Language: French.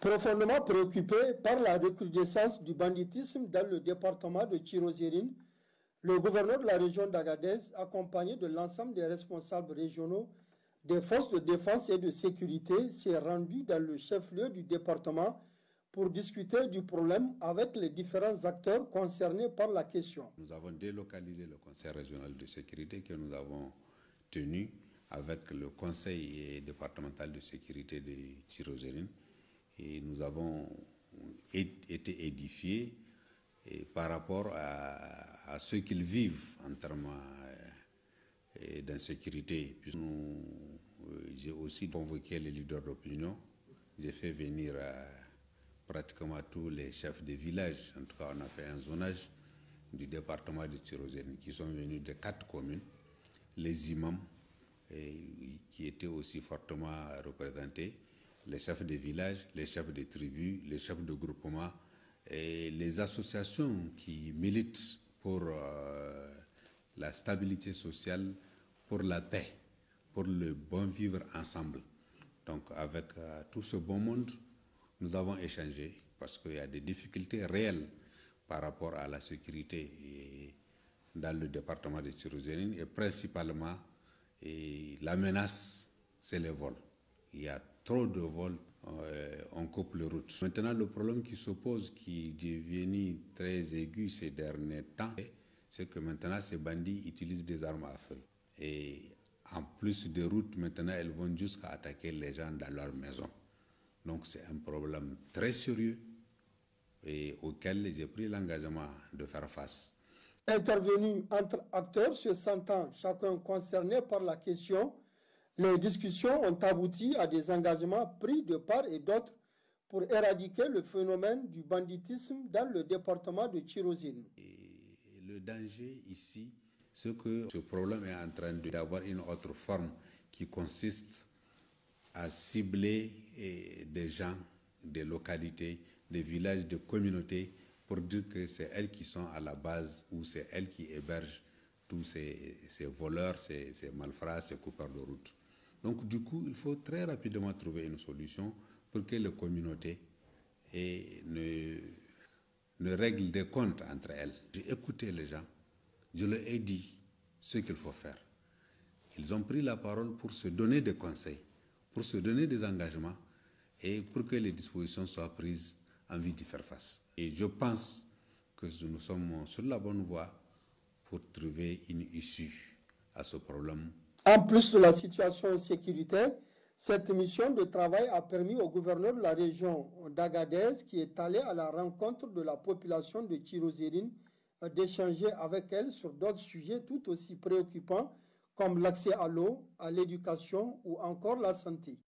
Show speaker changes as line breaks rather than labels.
Profondément préoccupé par la recrudescence du banditisme dans le département de Tchirozérine, le gouverneur de la région d'Agadez, accompagné de l'ensemble des responsables régionaux des forces de défense et de sécurité, s'est rendu dans le chef-lieu du département pour discuter du problème avec les différents acteurs concernés par la question.
Nous avons délocalisé le conseil régional de sécurité que nous avons tenu avec le conseil départemental de sécurité de Tchirozérine et nous avons été édifiés par rapport à ce qu'ils vivent en termes d'insécurité. J'ai aussi convoqué les leaders d'opinion, j'ai fait venir pratiquement tous les chefs de village. En tout cas, on a fait un zonage du département de Tchirozérine qui sont venus de 4 communes, les imams qui étaient aussi fortement représentés, les chefs de village, les chefs de tribus, les chefs de groupement et les associations qui militent pour la stabilité sociale, pour la paix, pour le bon vivre ensemble. Donc avec tout ce bon monde, nous avons échangé parce qu'il y a des difficultés réelles par rapport à la sécurité dans le département de Tchirozérine et principalement la menace, c'est les vols. Il y a trop de vols, on coupe les routes. Maintenant, le problème qui se pose, qui est devenu très aigu ces derniers temps, c'est que maintenant ces bandits utilisent des armes à feu. Et en plus des routes, maintenant, elles vont jusqu'à attaquer les gens dans leur maison. Donc c'est un problème très sérieux et auquel j'ai pris l'engagement de faire face.
Intervenus entre acteurs se sentant chacun concerné par la question, les discussions ont abouti à des engagements pris de part et d'autre pour éradiquer le phénomène du banditisme dans le département de Tchirozérine.
Le danger ici, c'est que ce problème est en train d'avoir une autre forme qui consiste à cibler des gens, des localités, des villages, des communautés, pour dire que c'est elles qui sont à la base ou c'est elles qui hébergent tous ces voleurs, ces malfrats, ces coupeurs de route. Donc du coup, il faut très rapidement trouver une solution pour que les communautés ne règlent des comptes entre elles. J'ai écouté les gens, je leur ai dit ce qu'il faut faire. Ils ont pris la parole pour se donner des conseils, pour se donner des engagements et pour que les dispositions soient prises en vue d'y faire face. Et je pense que nous sommes sur la bonne voie pour trouver une issue à ce problème.
En plus de la situation sécuritaire, cette mission de travail a permis au gouverneur de la région d'Agadez, qui est allé à la rencontre de la population de Tchirozérine, d'échanger avec elle sur d'autres sujets tout aussi préoccupants comme l'accès à l'eau, à l'éducation ou encore la santé.